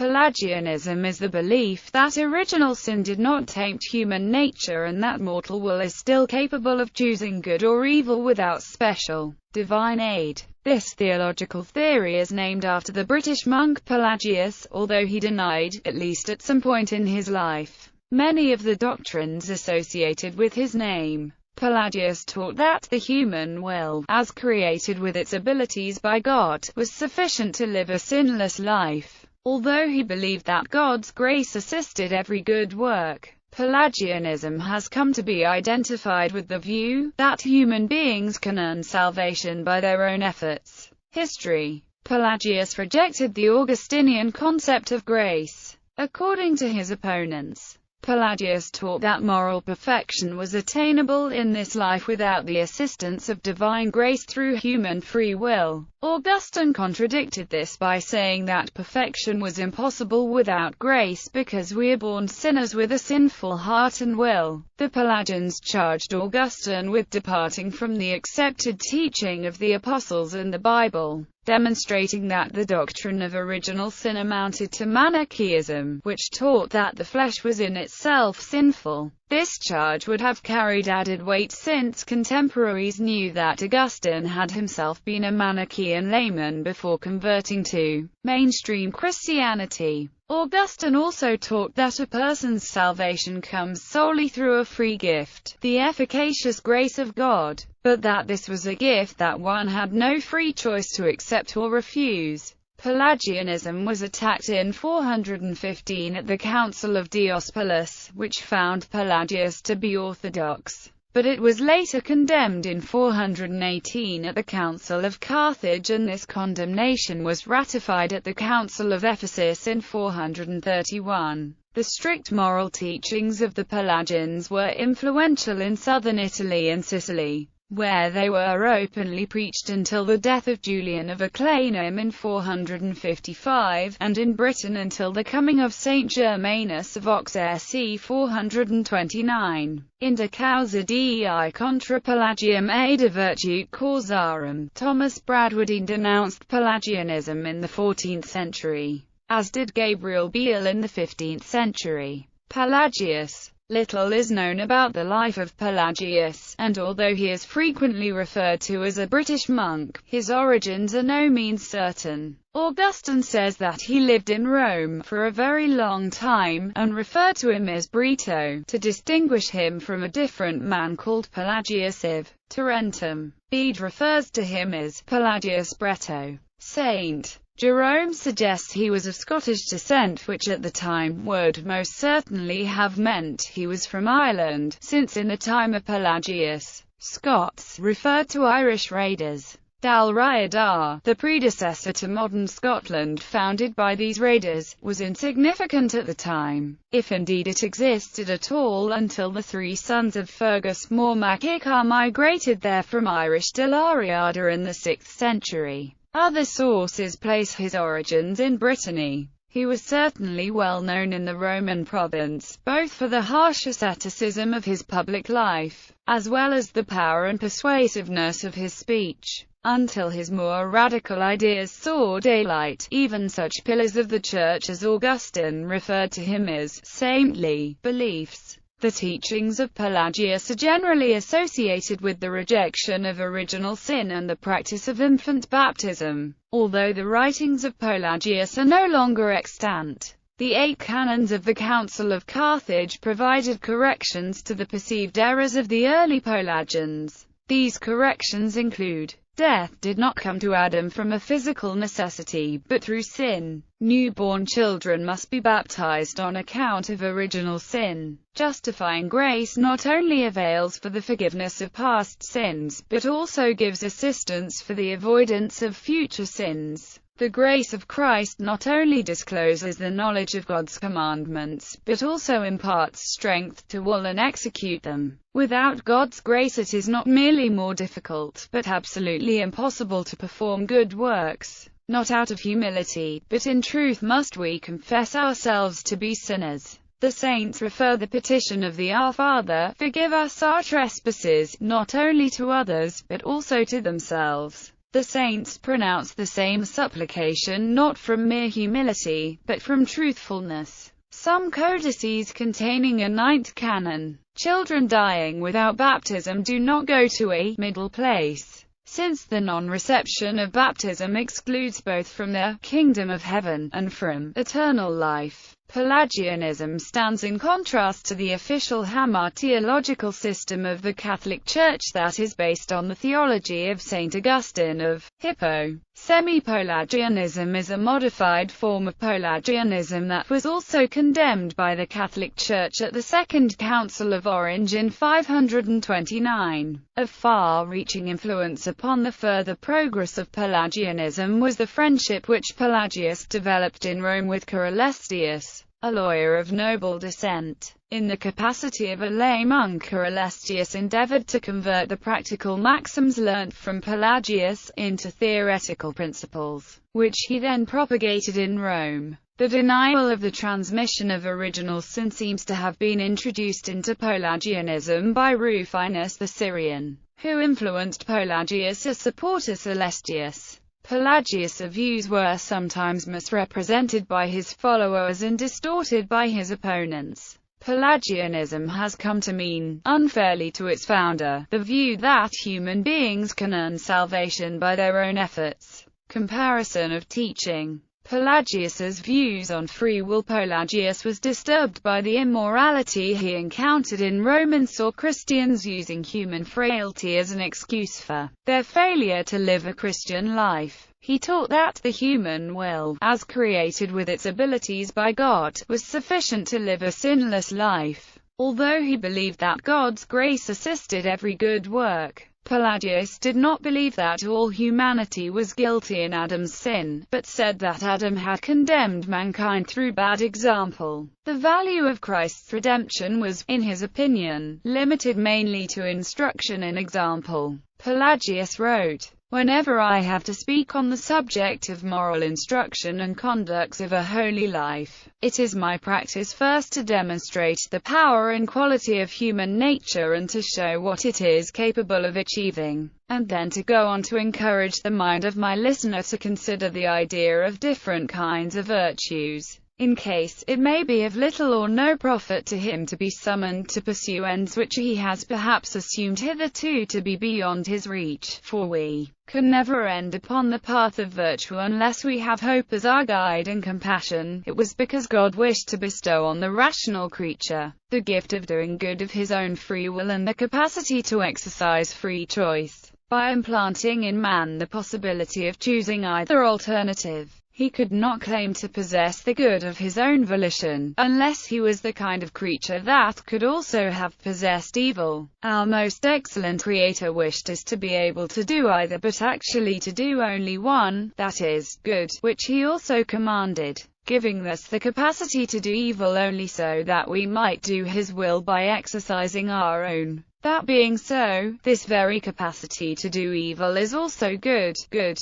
Pelagianism is the belief that original sin did not taint human nature and that mortal will is still capable of choosing good or evil without special divine aid. This theological theory is named after the British monk Pelagius, although he denied, at least at some point in his life, many of the doctrines associated with his name. Pelagius taught that the human will, as created with its abilities by God, was sufficient to live a sinless life. Although he believed that God's grace assisted every good work, Pelagianism has come to be identified with the view that human beings can earn salvation by their own efforts. History. Pelagius rejected the Augustinian concept of grace. According to his opponents, Pelagius taught that moral perfection was attainable in this life without the assistance of divine grace through human free will. Augustine contradicted this by saying that perfection was impossible without grace because we are born sinners with a sinful heart and will. The Pelagians charged Augustine with departing from the accepted teaching of the apostles and the Bible, demonstrating that the doctrine of original sin amounted to Manichaeism, which taught that the flesh was in itself sinful. This charge would have carried added weight since contemporaries knew that Augustine had himself been a Manichaean layman before converting to mainstream Christianity. Augustine also taught that a person's salvation comes solely through a free gift, the efficacious grace of God, but that this was a gift that one had no free choice to accept or refuse. Pelagianism was attacked in 415 at the Council of Diospolis, which found Pelagius to be orthodox, but it was later condemned in 418 at the Council of Carthage, and this condemnation was ratified at the Council of Ephesus in 431. The strict moral teachings of the Pelagians were influential in southern Italy and Sicily, where they were openly preached until the death of Julian of Eclanum in 455, and in Britain until the coming of Saint Germanus of Auxerre c. 429. Inda causa Dei contra Pelagium et de virtute causarum. Thomas Bradwardine denounced Pelagianism in the 14th century, as did Gabriel Biel in the 15th century. Pelagius. Little is known about the life of Pelagius, and although he is frequently referred to as a British monk, his origins are no means certain. Augustine says that he lived in Rome for a very long time, and referred to him as Brito, to distinguish him from a different man called Pelagius of Tarentum. Bede refers to him as Pelagius Breto. St. Jerome suggests he was of Scottish descent, which at the time would most certainly have meant he was from Ireland, since in the time of Pelagius, Scots referred to Irish raiders. Dal Riadar, the predecessor to modern Scotland founded by these raiders, was insignificant at the time, if indeed it existed at all, until the three sons of Fergus Mór Mac Icchar migrated there from Irish Dal Riadar in the 6th century. Other sources place his origins in Brittany. He was certainly well known in the Roman province, both for the harsh asceticism of his public life, as well as the power and persuasiveness of his speech. Until his more radical ideas saw daylight, even such pillars of the Church as Augustine referred to him as saintly beliefs. The teachings of Pelagius are generally associated with the rejection of original sin and the practice of infant baptism. Although the writings of Pelagius are no longer extant, the 8 canons of the Council of Carthage provided corrections to the perceived errors of the early Pelagians. These corrections include: death did not come to Adam from a physical necessity, but through sin. Newborn children must be baptized on account of original sin. Justifying grace not only avails for the forgiveness of past sins, but also gives assistance for the avoidance of future sins. The grace of Christ not only discloses the knowledge of God's commandments, but also imparts strength to will and execute them. Without God's grace it is not merely more difficult, but absolutely impossible to perform good works. Not out of humility, but in truth must we confess ourselves to be sinners. The saints refer the petition of the Our Father, "Forgive us our trespasses," not only to others, but also to themselves. The saints pronounce the same supplication not from mere humility, but from truthfulness. Some codices containing a ninth canon, children dying without baptism do not go to a middle place, since the non-reception of baptism excludes both from the kingdom of heaven and from eternal life. Pelagianism stands in contrast to the official hamartiological system of the Catholic Church that is based on the theology of St. Augustine of Hippo. Semi-Pelagianism is a modified form of Pelagianism that was also condemned by the Catholic Church at the Second Council of Orange in 529. Of far-reaching influence upon the further progress of Pelagianism was the friendship which Pelagius developed in Rome with Carolestius, a lawyer of noble descent. In the capacity of a lay monk, Carolestius endeavored to convert the practical maxims learnt from Pelagius into theoretical principles, which he then propagated in Rome. The denial of the transmission of original sin seems to have been introduced into Pelagianism by Rufinus the Syrian, who influenced Pelagius' supporter Celestius. Pelagius' views were sometimes misrepresented by his followers and distorted by his opponents. Pelagianism has come to mean, unfairly to its founder, the view that human beings can earn salvation by their own efforts. Comparison of teaching. Pelagius's views on free will. Pelagius was disturbed by the immorality he encountered in Rome and saw Christians using human frailty as an excuse for their failure to live a Christian life. He taught that the human will, as created with its abilities by God, was sufficient to live a sinless life. Although he believed that God's grace assisted every good work, Pelagius did not believe that all humanity was guilty in Adam's sin, but said that Adam had condemned mankind through bad example. The value of Christ's redemption was, in his opinion, limited mainly to instruction and example. Pelagius wrote, "Whenever I have to speak on the subject of moral instruction and conducts of a holy life, it is my practice first to demonstrate the power and quality of human nature and to show what it is capable of achieving, and then to go on to encourage the mind of my listener to consider the idea of different kinds of virtues, in case it may be of little or no profit to him to be summoned to pursue ends which he has perhaps assumed hitherto to be beyond his reach, for we can never end upon the path of virtue unless we have hope as our guide and compassion. It was because God wished to bestow on the rational creature the gift of doing good of his own free will and the capacity to exercise free choice, by implanting in man the possibility of choosing either alternative. He could not claim to possess the good of his own volition, unless he was the kind of creature that could also have possessed evil. Our most excellent Creator wished us to be able to do either, but actually to do only one, that is, good, which he also commanded, giving us the capacity to do evil only so that we might do his will by exercising our own. That being so, this very capacity to do evil is also good,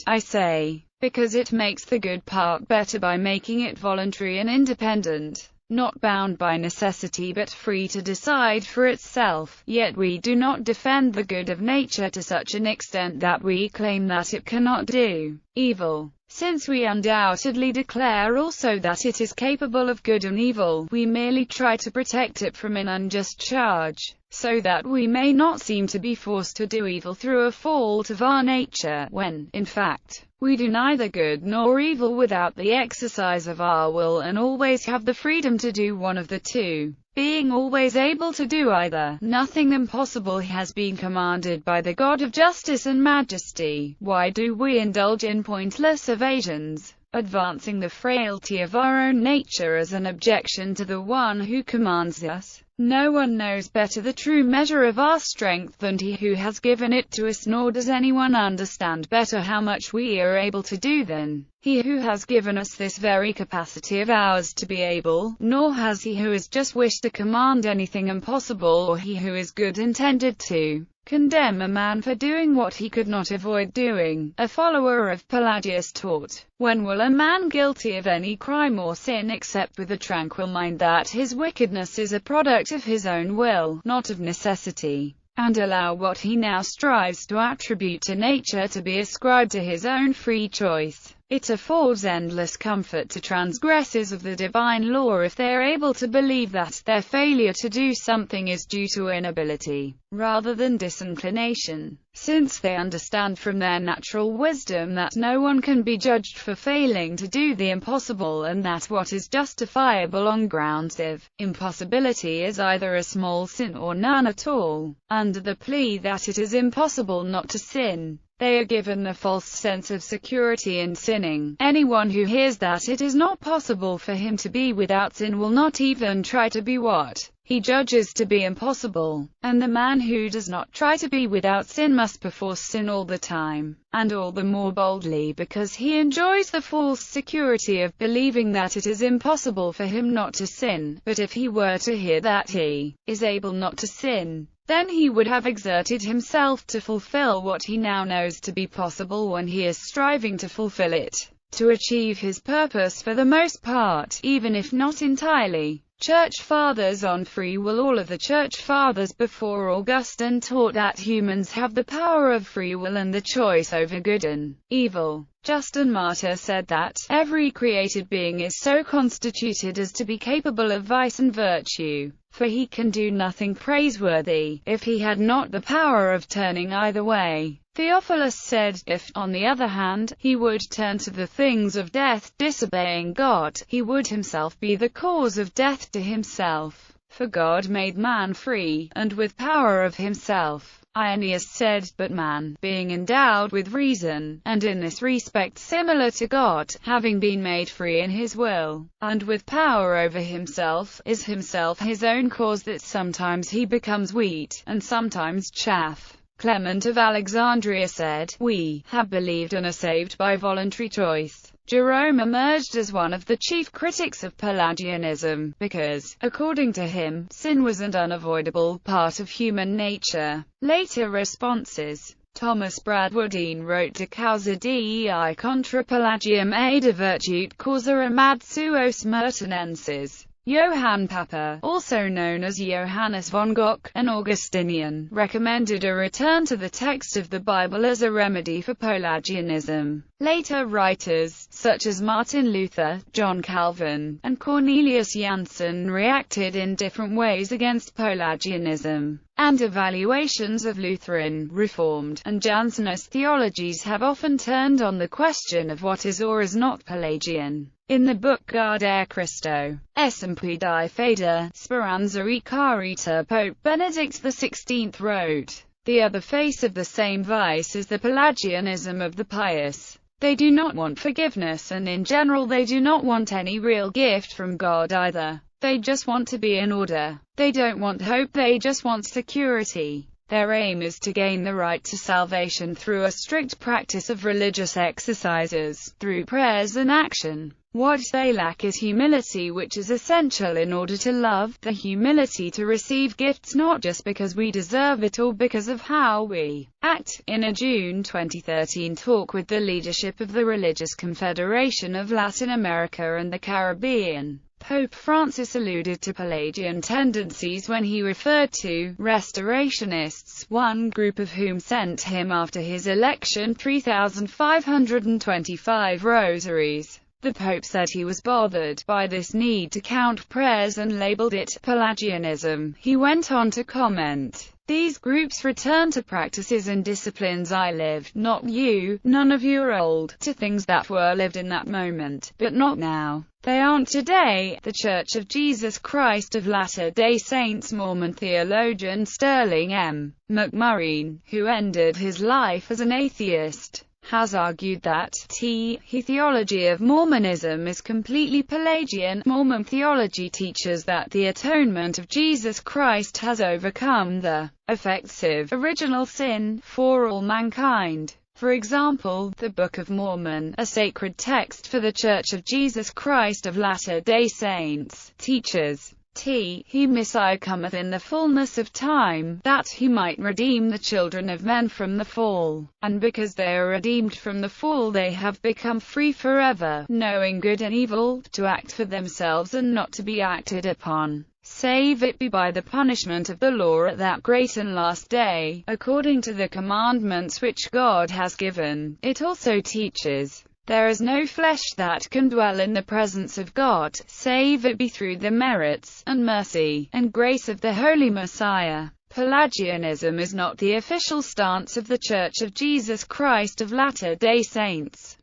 I say, because it makes the good part better by making it voluntary and independent, not bound by necessity but free to decide for itself. Yet we do not defend the good of nature to such an extent that we claim that it cannot do evil. Since we undoubtedly declare also that it is capable of good and evil, we merely try to protect it from an unjust charge, so that we may not seem to be forced to do evil through a fault of our nature, when, in fact, we do neither good nor evil without the exercise of our will and always have the freedom to do one of the two. Being always able to do either, nothing impossible has been commanded by the God of justice and majesty. Why do we indulge in pointless evasions, advancing the frailty of our own nature as an objection to the one who commands us? No one knows better the true measure of our strength than he who has given it to us, nor does anyone understand better how much we are able to do than he who has given us this very capacity of ours to be able, nor has he who has just wished to command anything impossible, or he who is good intended to condemn a man for doing what he could not avoid doing. A follower of Pelagius taught, when will a man guilty of any crime or sin accept with a tranquil mind that his wickedness is a product of his own will, not of necessity? and allow what he now strives to attribute to nature to be ascribed to his own free choice. It affords endless comfort to transgressors of the divine law if they are able to believe that their failure to do something is due to inability, rather than disinclination, since they understand from their natural wisdom that no one can be judged for failing to do the impossible, and that what is justifiable on grounds of impossibility is either a small sin or none at all. Under the plea that it is impossible not to sin, they are given the false sense of security in sinning. Anyone who hears that it is not possible for him to be without sin will not even try to be what he judges to be impossible, and the man who does not try to be without sin must perforce sin all the time, and all the more boldly because he enjoys the false security of believing that it is impossible for him not to sin. But if he were to hear that he is able not to sin, then he would have exerted himself to fulfill what he now knows to be possible when he is striving to fulfill it, to achieve his purpose for the most part, even if not entirely. Church Fathers on Free Will. All of the Church Fathers before Augustine taught that humans have the power of free will and the choice over good and evil. Justin Martyr said that every created being is so constituted as to be capable of vice and virtue, for he can do nothing praiseworthy, if he had not the power of turning either way. Theophilus said, if, on the other hand, he would turn to the things of death, disobeying God, he would himself be the cause of death to himself. For God made man free, and with power of himself. Irenaeus said, but man, being endowed with reason, and in this respect similar to God, having been made free in his will, and with power over himself, is himself his own cause, that sometimes he becomes wheat, and sometimes chaff. Clement of Alexandria said, we have believed and are saved by voluntary choice. Jerome emerged as one of the chief critics of Pelagianism, because, according to him, sin was an unavoidable part of human nature. Later responses. Thomas Bradwardine wrote De causa Dei contra Pelagium et de virtute causa amad suos Mertenenses. Johann Papa, also known as Johannes von Gogh, an Augustinian, recommended a return to the text of the Bible as a remedy for Pelagianism. Later writers, such as Martin Luther, John Calvin, and Cornelius Jansen, reacted in different ways against Pelagianism, and evaluations of Lutheran, Reformed, and Jansenist theologies have often turned on the question of what is or is not Pelagian. In the book Gauder Christo, Esempio Fide, Speranza e Carita, Pope Benedict XVI wrote, the other face of the same vice is the Pelagianism of the pious. They do not want forgiveness, and in general they do not want any real gift from God either. They just want to be in order. They don't want hope, they just want security. Their aim is to gain the right to salvation through a strict practice of religious exercises, through prayers and action. What they lack is humility, which is essential in order to love, the humility to receive gifts not just because we deserve it or because of how we act. In a June 2013 talk with the leadership of the Religious Confederation of Latin America and the Caribbean, Pope Francis alluded to Pelagian tendencies when he referred to restorationists, one group of whom sent him after his election 3,525 rosaries. The Pope said he was bothered by this need to count prayers and labeled it Pelagianism. He went on to comment, these groups return to practices and disciplines I lived, not you, none of you are old, to things that were lived in that moment, but not now. They aren't today. The Church of Jesus Christ of Latter-day Saints Mormon theologian Sterling M. McMurray, who ended his life as an atheist, has argued that the theology of Mormonism is completely Pelagian. Mormon theology teaches that the atonement of Jesus Christ has overcome the offensive original sin for all mankind. For example, the Book of Mormon, a sacred text for the Church of Jesus Christ of Latter-day Saints, teaches he Messiah cometh in the fullness of time, that he might redeem the children of men from the fall. And because they are redeemed from the fall, they have become free forever, knowing good and evil, to act for themselves and not to be acted upon. save it be by the punishment of the law at that great and last day, according to the commandments which God has given. It also teaches, there is no flesh that can dwell in the presence of God, save it be through the merits, and mercy, and grace of the Holy Messiah. Pelagianism is not the official stance of the Church of Jesus Christ of Latter-day Saints.